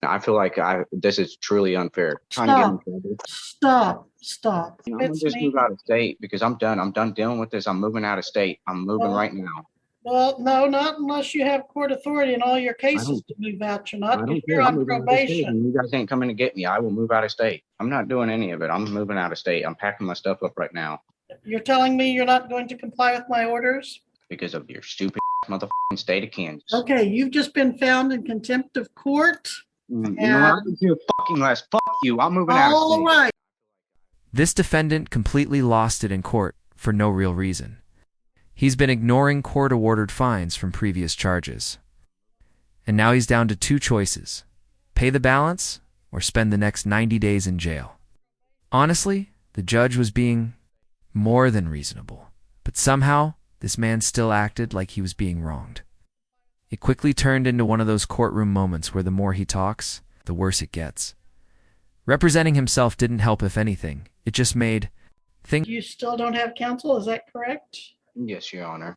I feel like this is truly unfair. Trying to get in Stop, trouble. stop. I'm gonna It's just move me. out of state because I'm done. I'm done dealing with this. I'm moving out of state. I'm moving Well, right now. well, no, not unless you have court authority in all your I cases don't. to move out. You're I not, because don't you're care. I'm on moving out of state, probation. and you guys ain't coming to get me. I will move out of state. I'm not doing any of it. I'm moving out of state. I'm packing my stuff up right now You're telling me you're not going to comply with my orders? because of your stupid motherfucking state of Kansas. Okay, you've just been found in contempt of court. You know what? I don't care fucking less. Fuck you. I'm moving out of All state. right. This defendant completely lost it in court for no real reason. He's been ignoring court-awarded fines from previous charges. And now he's down to two choices: pay the balance or spend the next 90 days in jail. Honestly, the judge was being more than reasonable, but somehow this man still acted like he was being wronged. It quickly turned into one of those courtroom moments where the more he talks, the worse it gets. Representing himself didn't help, if anything. It just made things. You still don't have counsel, is that correct? Yes, Your Honor.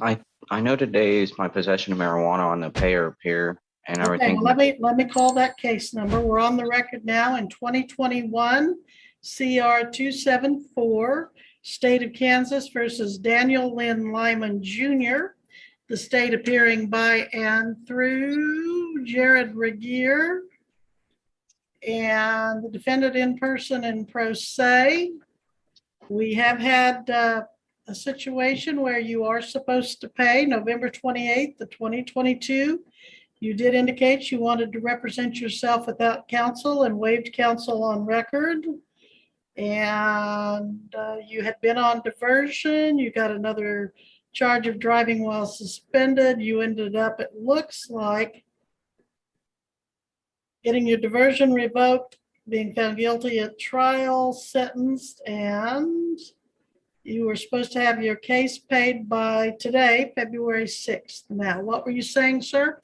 I know today is my possession of marijuana on the payer appear and Okay, everything. well, let me call that case number. We're on the record now in 2021 CR 274, State of Kansas versus Daniel Lynn Lyman Jr. The state appearing by and through Jared Regier, and the defendant in person and pro se. We have had a situation where you are supposed to pay November 28th, 2022. You did indicate you wanted to represent yourself without counsel and waived counsel on record. And you had been on diversion. You got another charge of driving while suspended. You ended up, it looks like, getting your diversion revoked, being found guilty at trial, sentenced, and you were supposed to have your case paid by today, February 6th. Now, what were you saying, sir?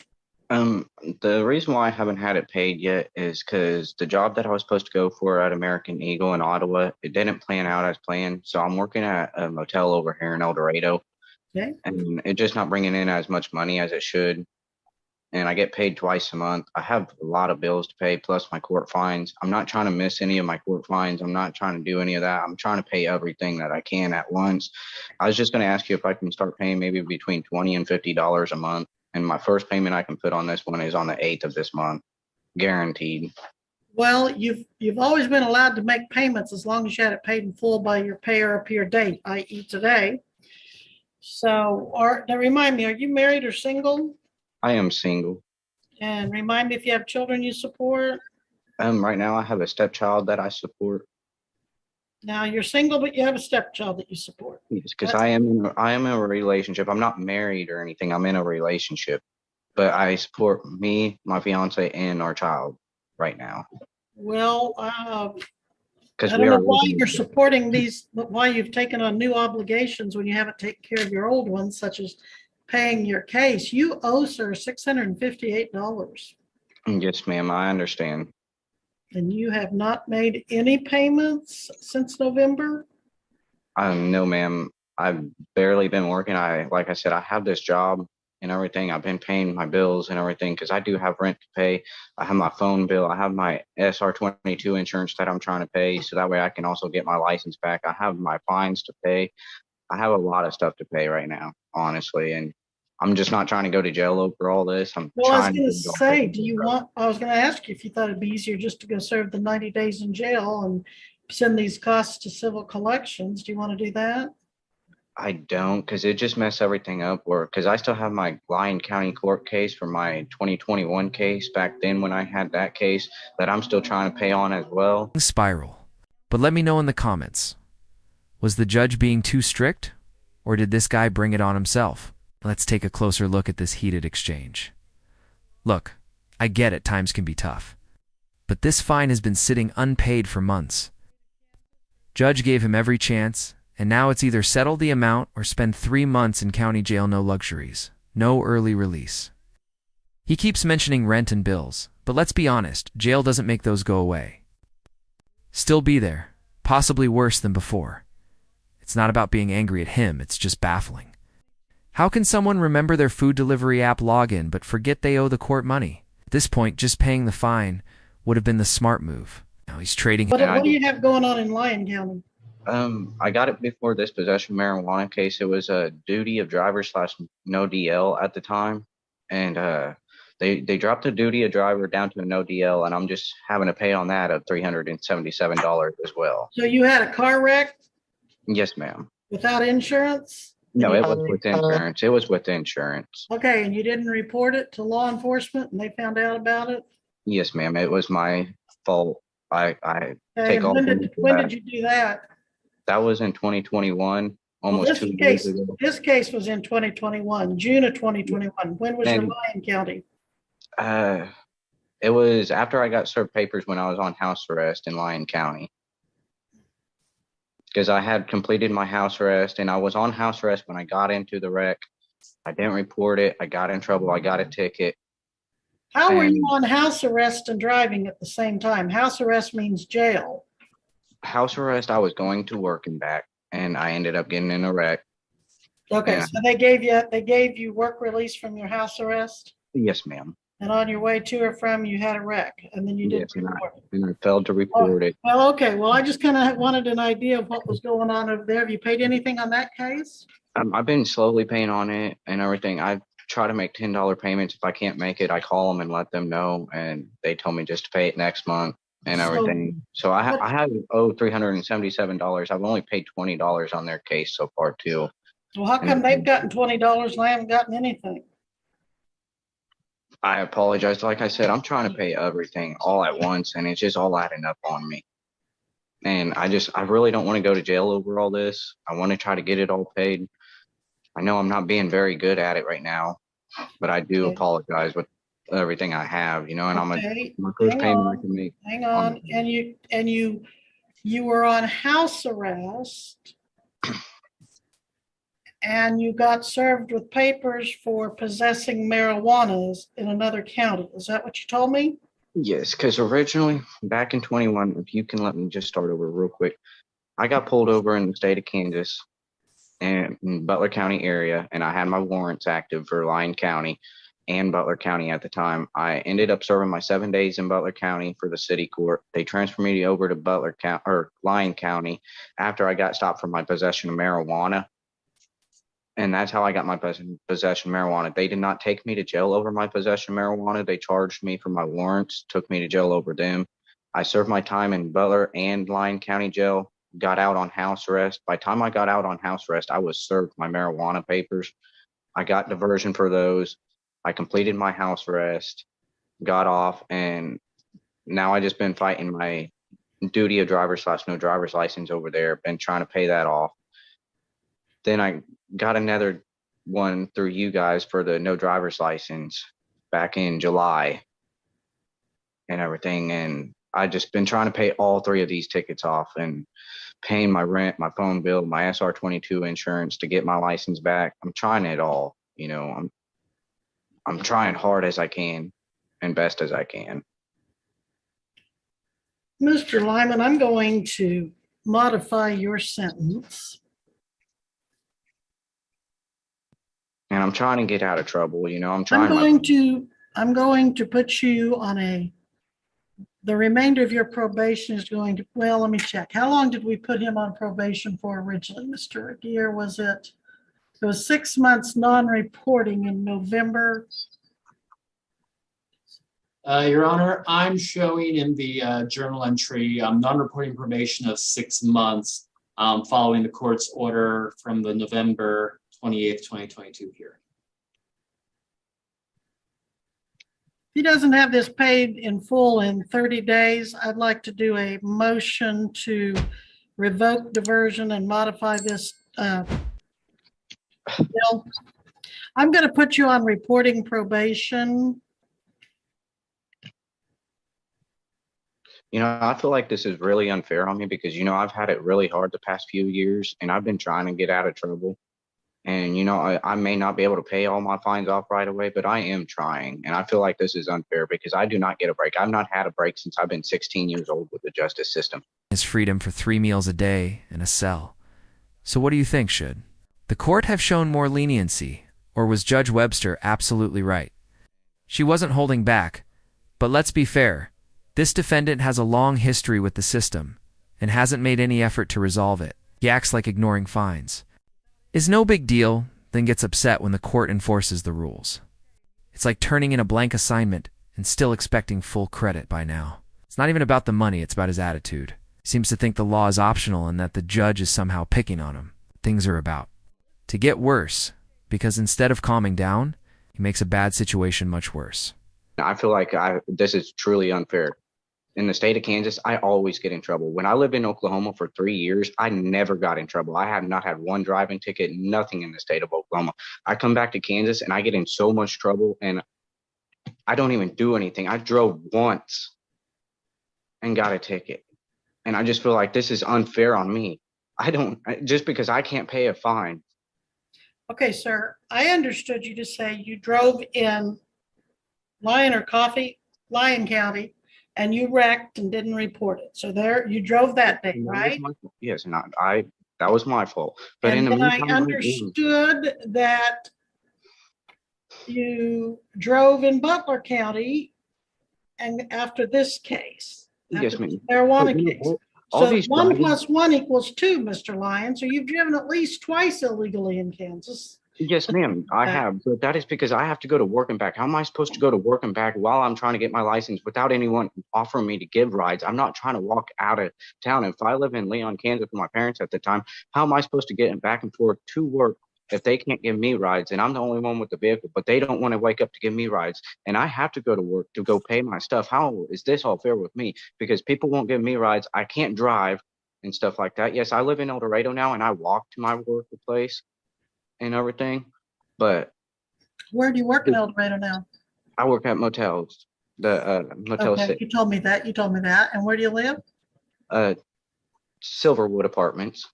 The reason why I haven't had it paid yet is because the job that I was supposed to go for at American Eagle in Ottawa, it didn't plan out as planned. So I'm working at a motel over here in El Dorado, Okay. and it's just not bringing in as much money as it should. And I get paid twice a month. I have a lot of bills to pay, plus my court fines. I'm not trying to miss any of my court fines. I'm not trying to do any of that. I'm trying to pay everything that I can at once. I was just going to ask you if I can start paying maybe between $20 and $50 a month. And my first payment I can put on this one is on the 8th of this month, guaranteed. Well, you've always been allowed to make payments as long as you had it paid in full by your pay or appear date, i.e. today. So, now remind me, are you married or single? I am single. And remind me if you have children you support. Right now I have a stepchild that I support. Now you're single, but you have a stepchild that you support. Yes, because I am in a relationship. I'm not married or anything. I'm in a relationship, but I support me, my fiance, and our child right now. Well, Because I don't know why you're supporting these, but why you've taken on new obligations when you haven't taken care of your old ones, such as paying your case. You owe, sir, $658. Yes, ma'am. I understand. And you have not made any payments since November? No, ma'am. I've barely been working. Like I said, I have this job and everything. I've been paying my bills and everything because I do have rent to pay. I have my phone bill. I have my SR22 insurance that I'm trying to pay, so that way I can also get my license back. I have my fines to pay. I have a lot of stuff to pay right now, honestly, and I'm just not trying to go to jail over all this. Well, I was going to say, I was going to ask you if you thought it'd be easier just to go serve the 90 days in jail and send these costs to civil collections. Do you want to do that? I don't, because it just messed everything up. Or because I still have my Lyon County court case for my 2021 case back then when I had that case that I'm still trying to pay on as well. Spiral. But let me know in the comments. Was the judge being too strict, or did this guy bring it on himself? Let's take a closer look at this heated exchange. Look, I get it, times can be tough. But this fine has been sitting unpaid for months. Judge gave him every chance, and now it's either settle the amount or spend 3 months in county jail, no luxuries, no early release. He keeps mentioning rent and bills, but let's be honest, jail doesn't make those go away. Still be there, possibly worse than before. It's not about being angry at him, it's just baffling. How can someone remember their food delivery app login but forget they owe the court money? this point, just paying the fine would have been the smart move. Now he's trading. What do you have going on in Lyon County? I got it before this possession of marijuana case. It was a duty of driver slash no DL at the time. And they dropped the duty of driver down to a no DL, and I'm just having to pay on that of $377 as well. So you had a car wreck Yes, ma'am. without insurance? No, it was with insurance. It was with insurance. Okay, and you didn't report it to law enforcement and they found out about it? Yes, ma'am. It was my fault. I Okay, take and all when blame for when that. did you do that? That was in 2021, Well, almost 2 years ago. This case was in 2021, June of 2021. When was your And- Lyon County? It was after I got served papers when I was on house arrest in Lyon County. Because I had completed my house arrest and I was on house arrest when I got into the wreck. I didn't report it. I got in trouble. I got a ticket. How were you and- on house arrest and driving at the same time? House arrest means jail. House arrest, I was going to work and back, and I ended up getting in a wreck. Okay, Yeah. so they gave you work release from your house arrest, Yes, ma'am. and on your way to or from, you had a wreck, and then you didn't Yes, and report it. I failed to report it. Well, okay, well, I just kind of wanted an idea of what was going on over there. Have you paid anything on that case? I've been slowly paying on it and everything. I try to make $10 payments. If I can't make it, I call them and let them know, and they told me just to pay it next month and So- everything. So I have owed $377. I've only paid $20 on their case so far too. Well, how come they've gotten $20 and I haven't gotten anything? I apologize. Like I said, I'm trying to pay everything all at once, and it's just all adding up on me. And I really don't want to go to jail over all this. I want to try to get it all paid. I know I'm not being very good at it right now, but I do Okay. apologize with everything I have, and I'm Okay, my first hang payment I on. can make. hang on, and you were on house arrest and you got served with papers for possessing marijuana in another county. Is that what you told me? Yes, because originally back in 21, if you can let me just start over real quick, I got pulled over in the state of Kansas and in Butler County area, and I had my warrants active for Lyon County and Butler County at the time. I ended up serving my 7 days in Butler County for the city court. They transferred me over to Butler County or Lyon County after I got stopped for my possession of marijuana. And that's how I got my possession of marijuana. They did not take me to jail over my possession of marijuana. They charged me for my warrants, took me to jail over them. I served my time in Butler and Lyon County jail, got out on house arrest. By the time I got out on house arrest, I was served my marijuana papers. I got diversion for those. I completed my house arrest, got off, and now I just been fighting my duty of driver / no driver's license over there, been trying to pay that off. Then I got another one through you guys for the no driver's license back in July and everything. And I just been trying to pay all 3 of these tickets off and paying my rent, my phone bill, my SR22 insurance to get my license back. I'm trying it all, I'm trying hard as I can and best as I can. Mr. Lyman, I'm going to modify your sentence. And I'm trying to get out of trouble, I'm I'm trying. going to put you on the remainder of your probation is going to, well, let me check. How long did we put him on probation for originally, Mr. Aguirre? It was 6 months non-reporting in November. Your Honor, I'm showing in the journal entry non-reporting probation of 6 months following the court's order from the November 28th, 2022 hearing. If he doesn't have this paid in full in 30 days, I'd like to do a motion to revoke diversion and modify this bill. I'm going to put you on reporting probation. I feel like this is really unfair on me because, I've had it really hard the past few years and I've been trying to get out of trouble. And, I may not be able to pay all my fines off right away, but I am trying. And I feel like this is unfair because I do not get a break. I've not had a break since I've been 16 years old with the justice system. His freedom for 3 meals a day in a cell. So what do you think should the court have shown more leniency, or was Judge Webster absolutely right? She wasn't holding back, But let's be fair. This defendant has a long history with the system and hasn't made any effort to resolve it. He acts like ignoring fines. Is no big deal, then gets upset when the court enforces the rules. It's like turning in a blank assignment and still expecting full credit by now. It's not even about the money, it's about his attitude. He seems to think the law is optional and that the judge is somehow picking on him. Things are about to get worse, because instead of calming down, he makes a bad situation much worse. I feel like this is truly unfair. In the state of Kansas, I always get in trouble. When I lived in Oklahoma for 3 years, I never got in trouble. I have not had one driving ticket, nothing in the state of Oklahoma. I come back to Kansas and I get in so much trouble and I don't even do anything. I drove once and got a ticket. And I just feel like this is unfair on me. Just because I can't pay a fine. Okay, sir, I understood you to say you drove in Lyon County, and you wrecked and didn't report it. So there, you drove that day, right? Yes, and that was my fault. But And in the then I meantime, understood that you drove in Butler County and after this case. yes, after ma'am. the marijuana case. All So these 1 driving- + 1 = 2, Mr. Lyon. So you've driven at least twice illegally in Kansas. Yes, ma'am, I have, but that is because I have to go to work and back. How am I supposed to go to work and back while I'm trying to get my license without anyone offering me to give rides? I'm not trying to walk out of town. If I live in Leon, Kansas with my parents at the time, how am I supposed to get back and forth to work if they can't give me rides and I'm the only one with the vehicle, but they don't want to wake up to give me rides and I have to go to work to go pay my stuff? How is this all fair with me? Because people won't give me rides. I can't drive and stuff like that. Yes, I live in El Dorado now and I walk to my workplace and everything, but Where do you work in El Dorado now? I work at motels, the Motel Okay, 6, you told me that. And where do you live? Silverwood Apartments.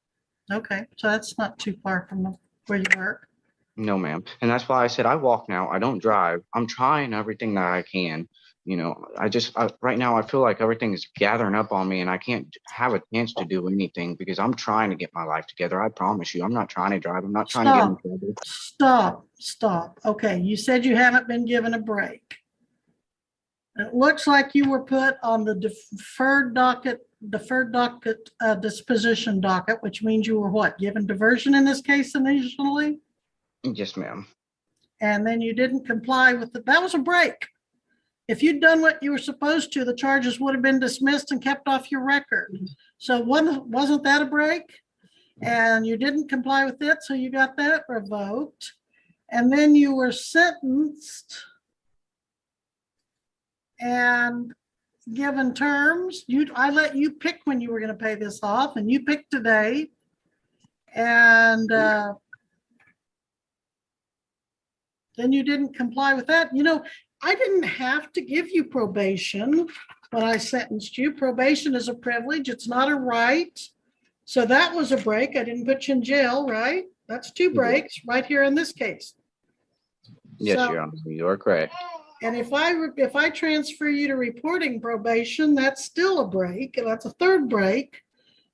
Okay, so that's not too far from where you work. No, ma'am. And that's why I said I walk now. I don't drive. I'm trying everything that I can. You know, right now I feel like everything is gathering up on me and I can't have a chance to do anything because I'm trying to get my life together. I promise you, I'm not trying to drive. I'm not trying to get in trouble. Stop. Okay, you said you haven't been given a break. It looks like you were put on the deferred disposition docket, which means you were what, given diversion in this case initially? Yes, ma'am. And then you didn't comply with it. That was a break. If you'd done what you were supposed to, the charges would have been dismissed and kept off your record. So wasn't that a break? And you didn't comply with it, so you got that revoked. And then you were sentenced and given terms. I let you pick when you were going to pay this off, and you picked today. And then you didn't comply with that. You know, I didn't have to give you probation when I sentenced you. Probation is a privilege. It's not a right. So that was a break. I didn't put you in jail, right? That's 2 breaks right here in this case. Yes, So, Your Honor, you are correct. and if I transfer you to reporting probation, that's still a break, and that's a 3rd break.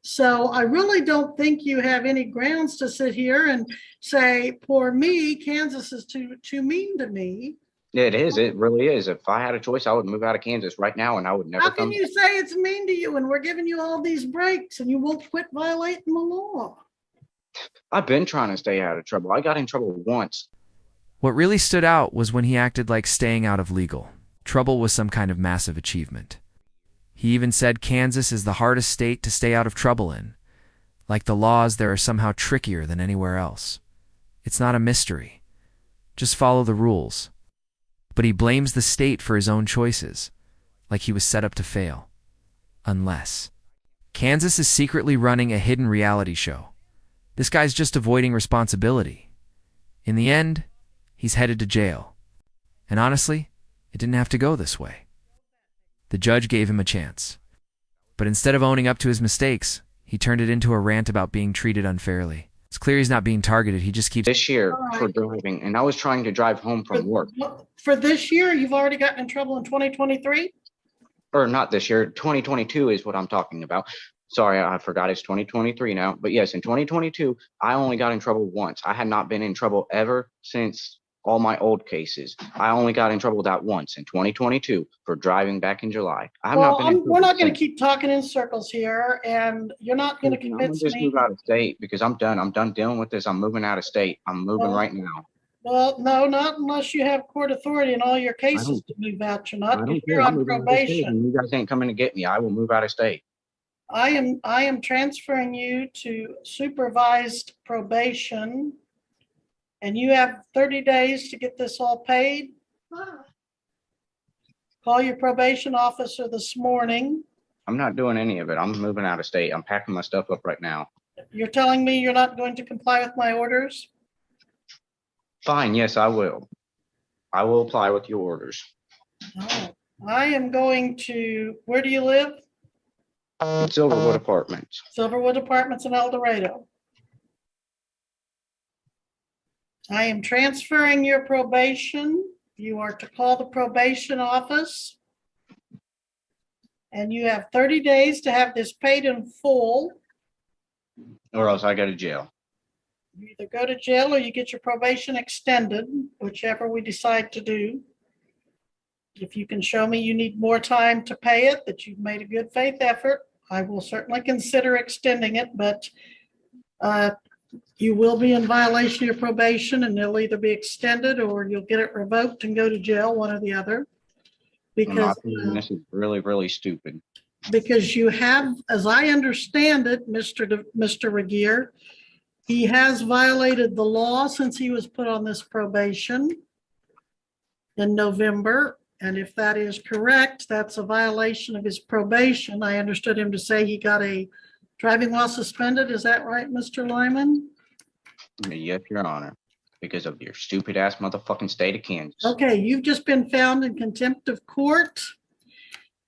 So I really don't think you have any grounds to sit here and say, poor me, Kansas is too mean to me. It is. It really is. If I had a choice, I would move out of Kansas right now and I would never How come can you say it's mean to you and we're giving you all these breaks and you won't quit violating the law? I've been trying to stay out of trouble. I got in trouble once. What really stood out was when he acted like staying out of legal trouble was some kind of massive achievement. He even said Kansas is the hardest state to stay out of trouble in. Like the laws there are somehow trickier than anywhere else. It's not a mystery. Just follow the rules. But he blames the state for his own choices, like he was set up to fail. Unless Kansas is secretly running a hidden reality show. This guy's just avoiding responsibility. In the end, he's headed to jail. And honestly, it didn't have to go this way. The judge gave him a chance. But instead of owning up to his mistakes, he turned it into a rant about being treated unfairly. It's clear he's not being targeted. He just keeps... This year for driving, and I was trying to drive home from work. For this year, you've already gotten in trouble in 2023? Or not this year. 2022 is what I'm talking about. Sorry, I forgot it's 2023 now. But yes, in 2022, I only got in trouble once. I had not been in trouble ever since all my old cases. I only got in trouble that once in 2022 for driving back in July. I have not Well, been in we're trouble not going to since. keep talking in circles here, and you're not going to I'm gonna convince just me. move out of state because I'm done. I'm done dealing with this. I'm moving out of state. I'm moving Well, right now. Well, no, not unless you have court authority in all your cases to move out. You're not, I if don't you're care. I'm on moving out of state, probation. and you guys ain't coming to get me. I will move out of state. I am transferring you to supervised probation. And you have 30 days to get this all paid. Call your probation officer this morning. I'm not doing any of it. I'm moving out of state. I'm packing my stuff up right now. You're telling me you're not going to comply with my orders? Fine. Yes, I will. I will apply with your orders. Oh, I am going to, where do you live? Silverwood Apartments. Silverwood Apartments in El Dorado. I am transferring your probation. You are to call the probation office. And you have 30 days to have this paid in full. Or else I go to jail. You either go to jail or you get your probation extended, whichever we decide to do. If you can show me you need more time to pay it, that you've made a good faith effort, I will certainly consider extending it, but you will be in violation of your probation and it'll either be extended or you'll get it revoked and go to jail, one or the other. Because this is really, really stupid. Because you have, as I understand it, Mr. Regier, he has violated the law since he was put on this probation in November. And if that is correct, that's a violation of his probation. I understood him to say he got a driving while suspended. Is that right, Mr. Lyman? Yes, Your Honor. Because of your stupid ass motherfucking state of Kansas. Okay, you've just been found in contempt of court.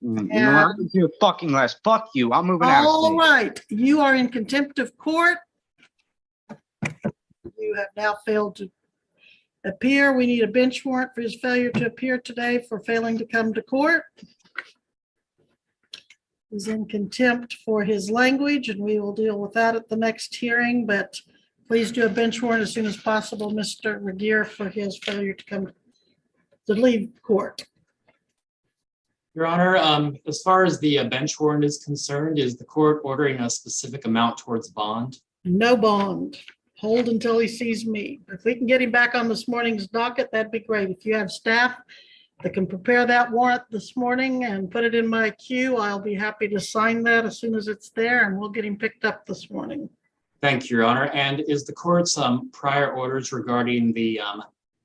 You know, I can do fucking less. Fuck you. I'm moving out. All right, you are in contempt of court. You have now failed to appear. We need a bench warrant for his failure to appear today for failing to come to court. He's in contempt for his language, and we will deal with that at the next hearing, but please do a bench warrant as soon as possible, Mr. Regier, for his failure to come to leave court. Your Honor, as far as the bench warrant is concerned, is the court ordering a specific amount towards bond? No bond. Hold until he sees me. If we can get him back on this morning's docket, that'd be great. If you have staff that can prepare that warrant this morning and put it in my queue, I'll be happy to sign that as soon as it's there, and we'll get him picked up this morning. Thank you, Your Honor. And is the court's prior orders regarding the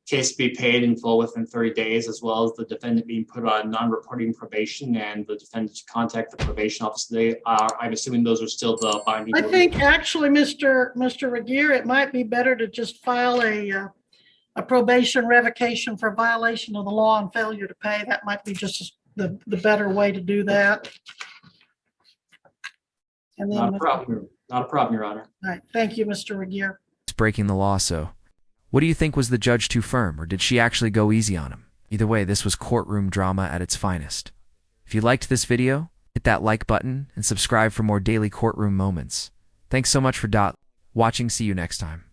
case to be paid in full within 30 days, as well as the defendant being put on non-reporting probation and the defendant to contact the probation office today, I'm assuming those are still the binding I orders? think actually, Mr. Regier, it might be better to just file a probation revocation for violation of the law and failure to pay. That might be just the better way to do that. And then, Not a problem, Your Honor. all right, thank you, Mr. Regier. It's breaking the law, so. What do you think? Was the judge too firm, or did she actually go easy on him? Either way, this was courtroom drama at its finest. If you liked this video, hit that like button and subscribe for more daily courtroom moments. Thanks so much for watching. See you next time.